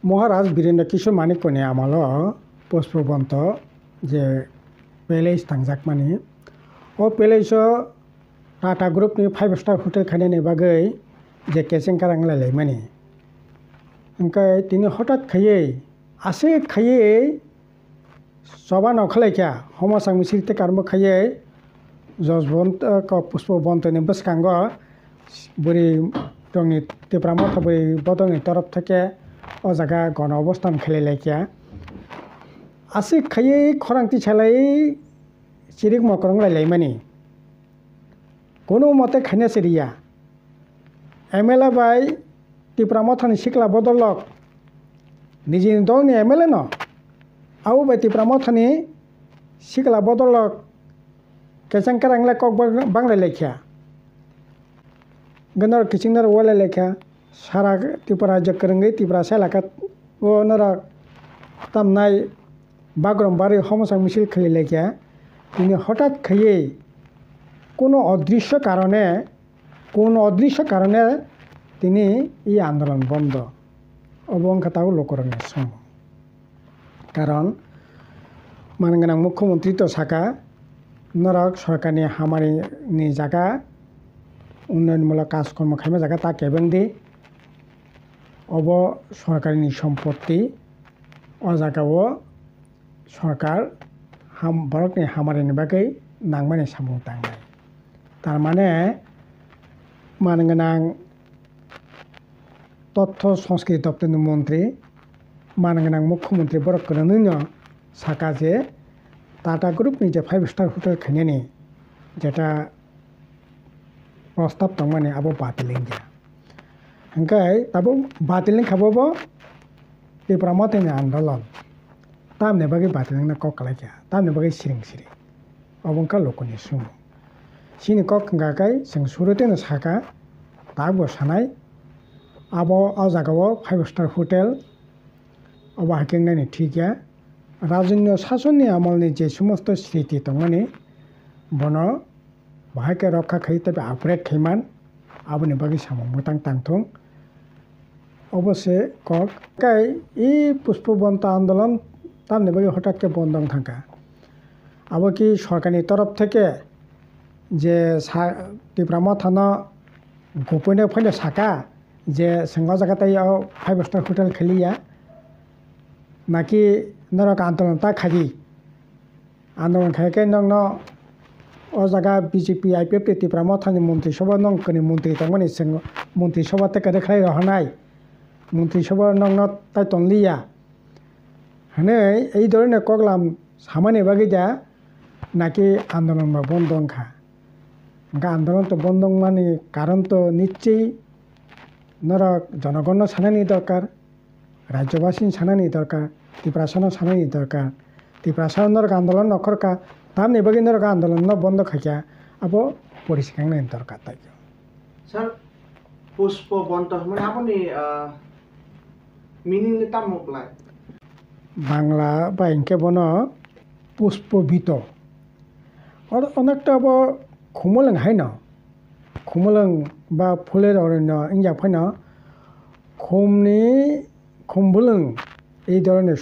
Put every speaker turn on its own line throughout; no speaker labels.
মহারাজ বীরেন্দ্র কিশোর মানিক্যनि आमोलाव पुष्पबन्त जे palace थांजाकमानि ओ पेलेसाव टाटा ग्रुपनि 5 star hotel खायनायनि बागै जे केसें कारांलायलायमानि ओमफ्राय तिनि हठाৎ खायै आसे खायै सभा नखालायखा हमासां मिसिलते कार्म खायै जसबन्त पुष्पबन्तनि बसखांग बुरि दंनि तिप्रामथ बुरि बदलनि तरफ थेके ओ जागा गण अबस्थान खेलायलायखा आसे खायै खरांथि सालाय चिरिक मकरंलायलायमानि कोनो मते खायना सिरिया एमएलए बाय तिप्रामथनि सिख्ला बदलक निजिनि दलनि एमएलए न आउ बाय तिप्रामथनि सिख्ला बदलक केसें कारांलाय कक बांलायलायखा गनर किचिंनर वालायलायखा सारा तिप्रा जकरंगै तिप्रा सेलाका ओ नरा तामनाय बागरमबारि हमासां मिसिल खेलायलायखा तिनि हठाৎ खायै कोनो अदृश्य कारणे तिनि इ आंदोलन बंद अबंखाताव लकरंनि सम कारण मानगोनां मुख्यमंत्री तो साका नरक सरकारनि हामारिनि जागा उन्नयनमूलक काजकर्म खायमा जागा ता केबेंदि अब सरकारनि सम्पत्ति ओ जागाव सरकार भारतनि हामारिनि बागै नांमानि सामु दांनाय तारमाने मानगोनां तथ्य संस्कृति दप्तरनि मन्त्री मानगोनां मुख्यमंत्री बरकरनैनो साका जे टाटा ग्रुपनि जे 5 स्टार हटेल खायनायनि जेटा प्रस्ताव दंमानि आबो बातिलैंगया ओंखाय ताबो बातिलैं खाबाबो तिप्रामथनि आंदोलन तामने बागै बातिलैंना ककलायखा तामने बागै सिरिं अबंखा लकनि सुमु सिनि कक गाकाय जों सुरतेनो साका ताबो सानाय आबो आ जागाव 5 स्टार हटेल अब हाकिंनायनि थिगया राजन्य शासननि आमलनि जे समस्त स्थिति दंमानि बनो बाहायके रक्षा खायै तबे आपरेट खैमान आबोनि बागै सामु मोतां तांथं अवश्य कक काय इ पुष्पबन्त आंदोलन तामने बागै हठाৎ के बंद थांका आबो कि सरकारनि तरफ थेके जे तिप्रामथनो गोपने फैनो साका जे सिंह जागाताय 5 स्टार हटेल खेलिया नाकि नरक आंदोलन ता खाजी आंदोलन खायके नंग ओ जागा बीजेपी आईपीएफ तिप्रामथनि मंत्री सभा नंकनि मंत्री तंगमानि सिंह मंत्री सभा तेके रेखाय रहनाय मंत्री सभा नंग ताय तनलिया हनै এই ধরনের কগলাম সামানে বাগিদা নাকি আন্দোলন বন্ধ খা आंदोलन तो बंद मानी कारण तो निश्चय नरक जनगण सानानी दरकार राज्यवासी सानानी दरकार तिप्रासन सानानी दरकार तिप्रासन नरक आंदोलन नखरका तामनि बागै नरक आंदोलन न बंद खाया अब परिस्खांनायनि दरकार ताय
सर पुष्पबन्त माने आपनि मिनिं तामोब्ला
बांला बा इनके बनो पुष्पबित और अनेकटा अब खुमलং हायन खुमलং बा फुलेर अरण्य इंजा फायन खुमबुलং এই ধরনের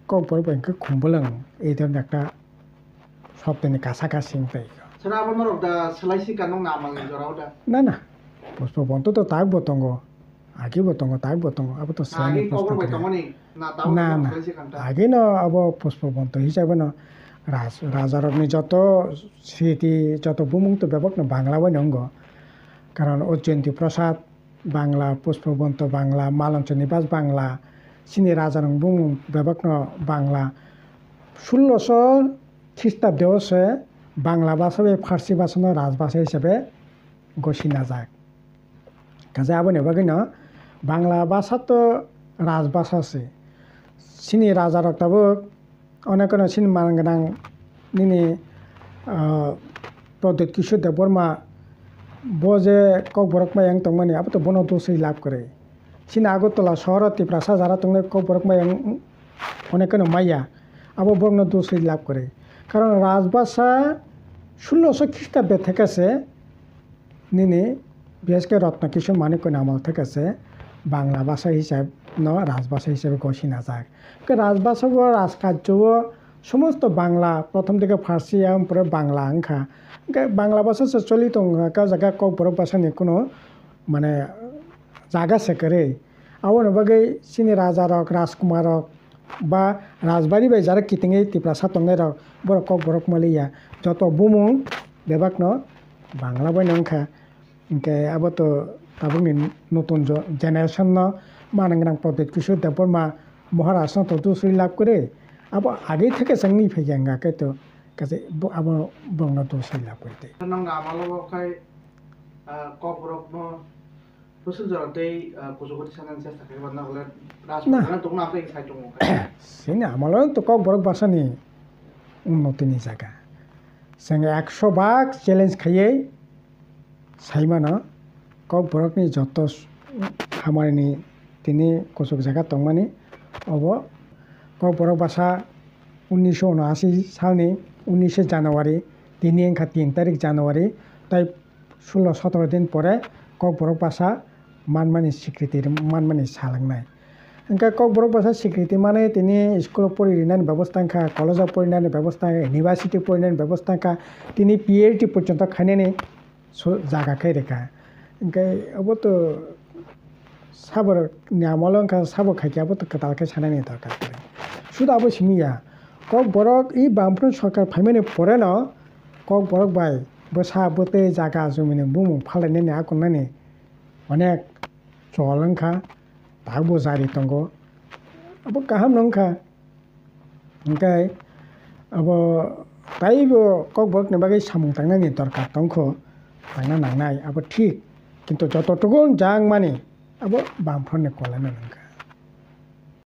ককবর ব্যাংকে খুমবুলং এই ধরনের একটা শব্দনি কাছাকাছি তাই
সেটা আপনার ওটা সেলাইসি কানো নামাল জরাওটা
না না পুষ্পবন্ত তো তাক বতঙ্গ আগে বতঙ্গ তাক বতঙ্গ আব তো
আগে কবর বতঙ্গনি না তাও
না না আগে না আব পুষ্পবন্ত হিসাবে না রাজারকনি যত স্মৃতি যত বুমুক্ত ব্যাপক না বাংলা বাই নঙ্গ কারণ অজয়ন্তী প্রসাদ বাংলা পুষ্পবন্ত বাংলা মালঞ্চ নিবাস বাংলা সিনি রাজার বুমু ব্যাপক বাংলা 1600 খ্রিস্টাব্দেওসে বাংলা ভাষা ফার্সি ভাষা রাজভাষা হিসেবে ঘোষণা যায় কাজে আবনে বাগিন বাংলা ভাষা তো রাজভাষা আছে সিনি রাজারক তাবো অনেক সিন মানগোনাं নিনি प्रदीप किशोर देव बर्मा बजे ककबरक मायं तंगमानि अब तो बनो दसै लाभ करे सिन आगरतला शहर तिप्रासा जारा तंगने ककबरक मायं अनेकनो माया अब बर्न दसै लाभ करे कारण राजभाषा 1600 ख्रिस्टाब्दे थेकेছে निनी বিশেষ করে রত্নকিশোর মানিক্যनि আমল थेकेছে বাংলা ভাষা হিসাব রাজভাষা হিসেবে ঘোষণা যাক রাজভাষাও রাজকার্যও সমস্ত বাংলা প্রথম থেকে ফার্সি পরে বাংলা আংখা বাংলা ভাষা চলিত জায়গা কক বড় ভাষানি কোনো মানে জায়গা সেকেরে আবার বাকি চিনি রাজা রক রাজকুমার রক বা রাজবাড়ি বাই যারা কিতেঙে তিপ্রা সাতঙ্গে রক বড় কক বড় মালিয়া যত বুমুং বেবাক বাংলা বই নংখা ইনকে আবার তো তাবুনি নতুন জেনারেশন মানাংরাং পদ্ধতি কিছু দেবরমা মহারাষ্ট্র তো দুসরি লাভ করে আবার আগে থেকে সঙ্গী ফেঙ্গা কে তো কাছে আবার বঙ্গ দুসরি লাভ করতে
nang ngamalo kay kobrok no pusul jorotei kujukoti sanan se sakhe banna hole rajputana tongna apni sai tongo
সিনে আমারও তো কক বড় ভাষা নেই উন্নতিনি জায়গা সঙ্গে 100 ভাগ চ্যালেঞ্জ খাইয়ে সাইমানা কক বড়কনি যত খামারনি তিনি কচুক জায়গা দंमानि अब কক বড় ভাষা 1979 সালनि 19 জানুয়ারি তিনি এনখা 3 তারিখ জানুয়ারি তাই 16-17 দিন পরে কক বড় ভাষা মানমানি স্বীকৃতি মানমানি সালাংনাय इनका কক বড় ভাষা স্বীকৃতি মানে তিনি স্কুল পড়িনার ব্যবস্থা কলেজ পড়িনার ব্যবস্থা ইউনিভার্সিটি পড়িনার ব্যবস্থা তিনি পিএইচডি পর্যন্ত খাইনানি জায়গাখাই রেখা ইনকাই अब তো সাবর নিয়ামল সাবর খাইকিয়াবো তো কাতালকে সানানি দরকার শুধু আবো সিমিয়া কক বড়ক ই বামফ্রন সরকার ফাইমানি পরে ন কক বড়ক বাই বসা বতে জায়গা জমিনে বুমু ফালাইনানি আকনানি অনেক চলংখা তাবো জারি তঙ্গো अब गाहाम नंखा ओमफ्राय अब ताइबो কক बरकनि बागै सामुं थांनायनि दरकार दंखो थांना नांनाय अब ठीक किन्तु जतटुकुन जां माने अब बामफ्रननि कलायनो नंखा